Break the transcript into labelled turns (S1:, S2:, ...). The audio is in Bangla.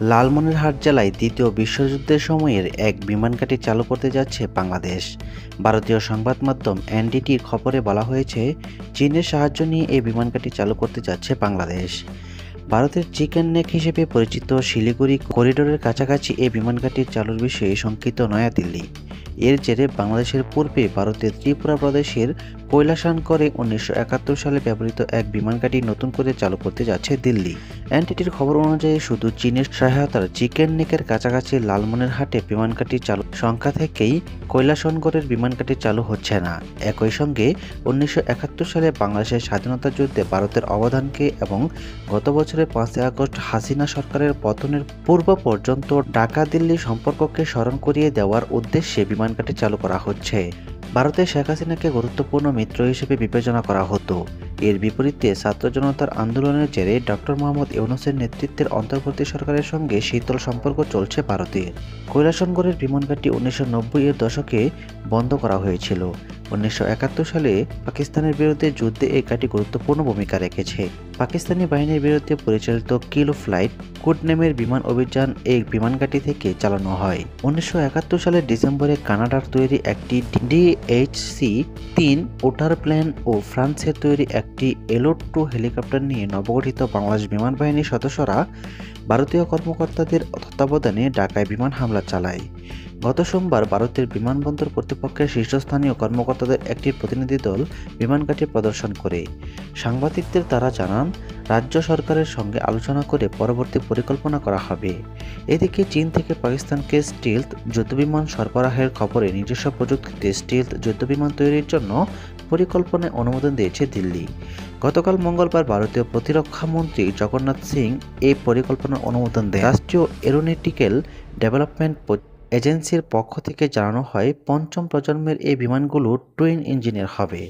S1: লালমনিরহাট জেলায় দ্বিতীয় বিশ্বযুদ্ধের সময়ের এক বিমান ঘাঁটি চালু করতে যাচ্ছে বাংলাদেশ। ভারতীয় সংবাদ মাধ্যম এনডিটির খবরে বলা হয়েছে, চীনের সাহায্য নিয়ে এই বিমান ঘাঁটি চালু করতে যাচ্ছে বাংলাদেশ। ভারতের চিকেন নেক হিসেবে পরিচিত শিলিগুড়ি করিডোরের কাছাকাছি এই বিমান ঘাঁটির চালুর বিষয়ে শঙ্কিত নয়াদিল্লি। এর জেরে বাংলাদেশের পূর্বে ভারতের ত্রিপুরা প্রদেশের কৈলাসহনগরে 1971 সালে ব্যবহৃত এক বিমান ঘাঁটি নতুন করে চালু করতে যাচ্ছে দিল্লি। এনটিটির খবর অনুযায়ী শুধু চীনের সহায়তার চিকেন নেকের কাছাকাছি লালমনিরহাটে বিমান ঘাঁটি চালু সংখ্যা থেকেই কৈলাসহনগরের বিমান ঘাঁটি চালু হচ্ছে না। একই সঙ্গে 1971 সালে বাংলাদেশের স্বাধীনতা যুদ্ধে ভারতের অবদানকে এবং গত বছরের 5 আগস্ট হাসিনা সরকারের পতনের পূর্ব পর্যন্ত ঢাকা দিল্লি সম্পর্ককে স্মরণ করিয়ে দেওয়ার উদ্দেশ্যে বিমান ঘাঁটি চালু করা হচ্ছে। ভারতে শেখ হাসিনাকে গুরুত্বপূর্ণ মিত্র হিসেবে বিবেচনা করা হতো। এর বিপরীতে ছাত্র জনতার আন্দোলনের জেরে ডক্টর মোহাম্মদ ইউনূসের নেতৃত্বের অন্তর্বর্তী সরকারের সঙ্গে শীতল সম্পর্ক চলছে ভারতের। কৈলাসহনগরের বিমান ঘাঁটি 1990-এর দশকে বন্ধ করা হয়েছিল। 1971 সালে পাকিস্তানের বিরুদ্ধে যুদ্ধে এই ঘাঁটি গুরুত্বপূর্ণ ভূমিকা রেখেছে। পাকিস্তানি বাহিনীর বিরুদ্ধে পরিচালিত কিল ফ্লাইট কোডনেমের বিমান অভিযান এই বিমান ঘাঁটি থেকে চালানো হয়। 1971 সালের ডিসেম্বরে কানাডার তৈরি একটি DHC-3 ওটার প্লেন ও ফ্রান্সের তৈরি একটি এলো-2 হেলিকপ্টার নিয়ে নবগঠিত বাংলাদেশ বিমান বাহিনীর সদস্যরা ভারতীয় কর্মকর্তাদের তত্ত্বাবধানে ঢাকায় বিমান হামলা চালায়। গত সোমবার ভারতের বিমানবন্দর কর্তৃপক্ষের শীর্ষস্থানীয় কর্মকর্তাদের একটি প্রতিনিধি দল বিমান ঘাঁটি পরিদর্শন করে। সাংবাদিকদের তারা জানান, রাজ্য সরকারের সঙ্গে আলোচনা করে পরবর্তী পরিকল্পনা করা হবে। এদিকে চীন থেকে পাকিস্তানকে স্টিলথ যুদ্ধবিমান সরবরাহের খবরে নিজস্ব প্রযুক্তিতে স্টিলথ যুদ্ধবিমান তৈরির জন্য পরিকল্পনায় অনুমোদন দিয়েছে দিল্লি। গতকাল মঙ্গলবার ভারতীয় প্রতিরক্ষা মন্ত্রী জগন্নাথ সিং এই পরিকল্পনার অনুমোদন দেন। রাষ্ট্রীয় এরোনটিক্যাল ডেভেলপমেন্ট এজেন্সির পক্ষ থেকে জানানো হয়, পঞ্চম প্রজন্মের এই বিমানগুলো টুইন ইঞ্জিনের হবে।